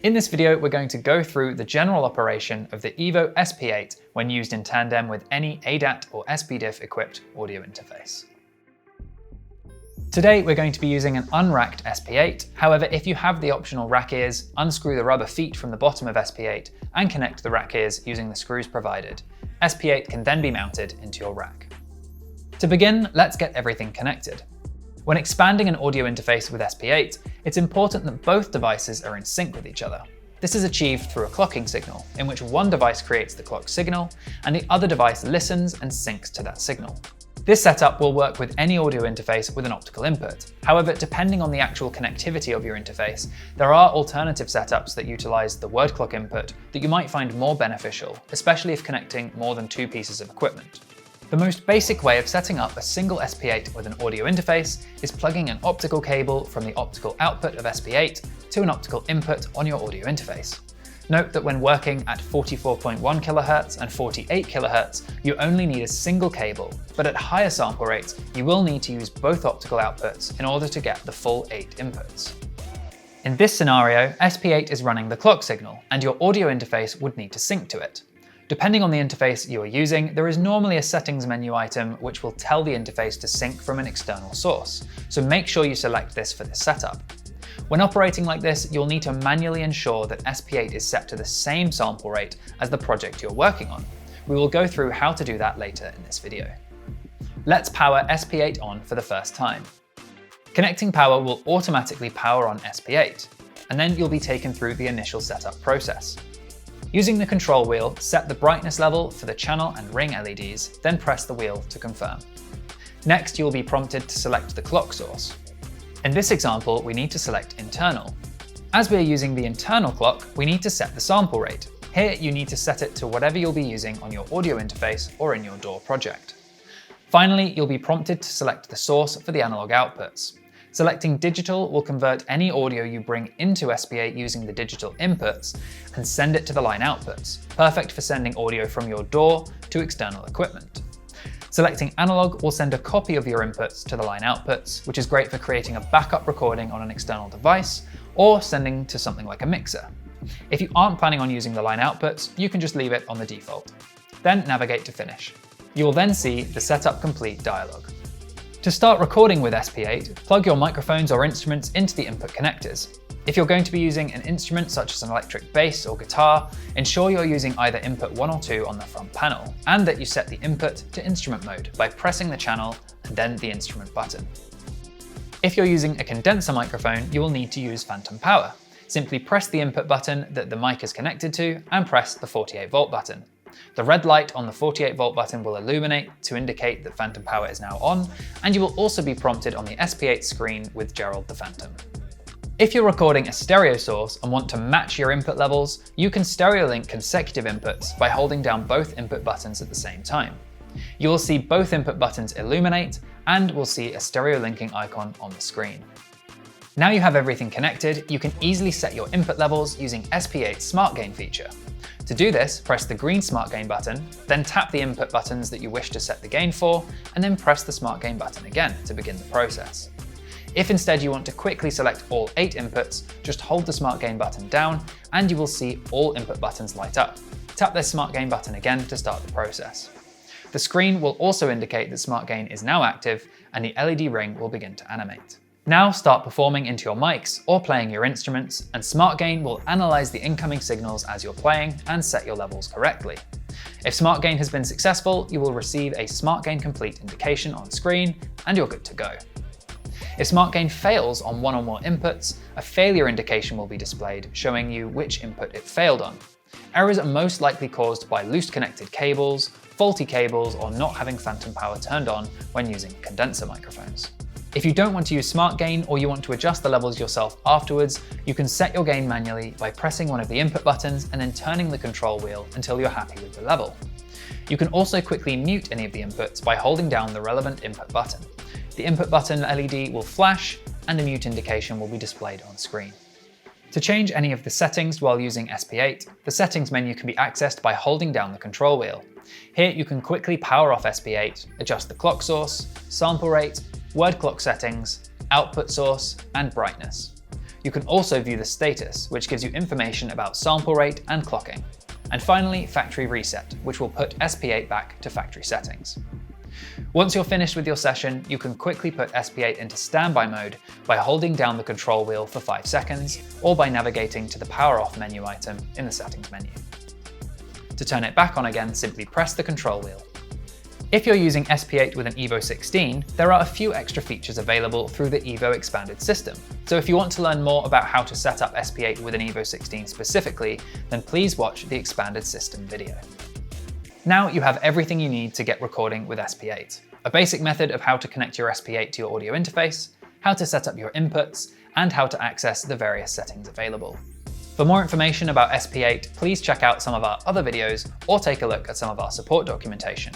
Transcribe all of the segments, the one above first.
In this video, we're going to go through the general operation of the EVO SP8 when used in tandem with any ADAT or SPDIF equipped audio interface. Today, we're going to be using an unracked SP8. However, if you have the optional rack ears, unscrew the rubber feet from the bottom of SP8 and connect the rack ears using the screws provided. SP8 can then be mounted into your rack. To begin, let's get everything connected. When expanding an audio interface with SP8, it's important that both devices are in sync with each other. This is achieved through a clocking signal, in which one device creates the clock signal and the other device listens and syncs to that signal. This setup will work with any audio interface with an optical input. However, depending on the actual connectivity of your interface, there are alternative setups that utilize the word clock input that you might find more beneficial, especially if connecting more than two pieces of equipment. The most basic way of setting up a single SP8 with an audio interface is plugging an optical cable from the optical output of SP8 to an optical input on your audio interface. Note that when working at 44.1 kHz and 48 kHz, you only need a single cable, but at higher sample rates, you will need to use both optical outputs in order to get the full 8 inputs. In this scenario, SP8 is running the clock signal, and your audio interface would need to sync to it. Depending on the interface you are using, there is normally a settings menu item which will tell the interface to sync from an external source, so make sure you select this for this setup. When operating like this, you'll need to manually ensure that SP8 is set to the same sample rate as the project you're working on. We will go through how to do that later in this video. Let's power SP8 on for the first time. Connecting power will automatically power on SP8, and then you'll be taken through the initial setup process. Using the control wheel, set the brightness level for the channel and ring LEDs, then press the wheel to confirm. Next, you'll be prompted to select the clock source. In this example, we need to select internal. As we are using the internal clock, we need to set the sample rate. Here, you need to set it to whatever you'll be using on your audio interface or in your DAW project. Finally, you'll be prompted to select the source for the analog outputs. Selecting digital will convert any audio you bring into SP8 using the digital inputs and send it to the line outputs, perfect for sending audio from your DAW to external equipment. Selecting analog will send a copy of your inputs to the line outputs, which is great for creating a backup recording on an external device or sending to something like a mixer. If you aren't planning on using the line outputs, you can just leave it on the default. Then navigate to finish. You will then see the setup complete dialog. To start recording with SP8, plug your microphones or instruments into the input connectors. If you're going to be using an instrument such as an electric bass or guitar, ensure you're using either input 1 or 2 on the front panel, and that you set the input to instrument mode by pressing the channel and then the instrument button. If you're using a condenser microphone, you will need to use phantom power. Simply press the input button that the mic is connected to and press the 48-volt button. The red light on the 48-volt button will illuminate to indicate that phantom power is now on, and you will also be prompted on the SP8 screen with Gerald the Phantom. If you're recording a stereo source and want to match your input levels, you can stereo link consecutive inputs by holding down both input buttons at the same time. You will see both input buttons illuminate and will see a stereo linking icon on the screen. Now you have everything connected, you can easily set your input levels using SP8's Smartgain feature. To do this, press the green Smartgain button, then tap the input buttons that you wish to set the gain for, and then press the Smartgain button again to begin the process. If instead you want to quickly select all 8 inputs, just hold the Smartgain button down and you will see all input buttons light up. Tap the Smartgain button again to start the process. The screen will also indicate that Smartgain is now active and the LED ring will begin to animate. Now start performing into your mics or playing your instruments, and Smartgain will analyze the incoming signals as you're playing and set your levels correctly. If Smartgain has been successful, you will receive a Smartgain complete indication on screen and you're good to go. If Smartgain fails on one or more inputs, a failure indication will be displayed showing you which input it failed on. Errors are most likely caused by loose connected cables, faulty cables, or not having phantom power turned on when using condenser microphones. If you don't want to use Smartgain or you want to adjust the levels yourself afterwards, you can set your gain manually by pressing one of the input buttons and then turning the control wheel until you're happy with the level. You can also quickly mute any of the inputs by holding down the relevant input button. The input button LED will flash and a mute indication will be displayed on screen. To change any of the settings while using SP8, the settings menu can be accessed by holding down the control wheel. Here you can quickly power off SP8, adjust the clock source, sample rate, word clock settings, output source, and brightness. You can also view the status, which gives you information about sample rate and clocking. And finally, factory reset, which will put SP8 back to factory settings. Once you're finished with your session, you can quickly put SP8 into standby mode by holding down the control wheel for 5 seconds, or by navigating to the power off menu item in the settings menu. To turn it back on again, simply press the control wheel. If you're using SP8 with an EVO 16, there are a few extra features available through the EVO expanded system. So if you want to learn more about how to set up SP8 with an EVO 16 specifically, then please watch the expanded system video. Now you have everything you need to get recording with SP8. A basic method of how to connect your SP8 to your audio interface, how to set up your inputs, and how to access the various settings available. For more information about SP8, please check out some of our other videos or take a look at some of our support documentation.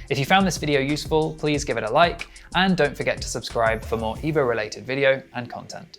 If you found this video useful, please give it a like, and don't forget to subscribe for more EVO related video and content.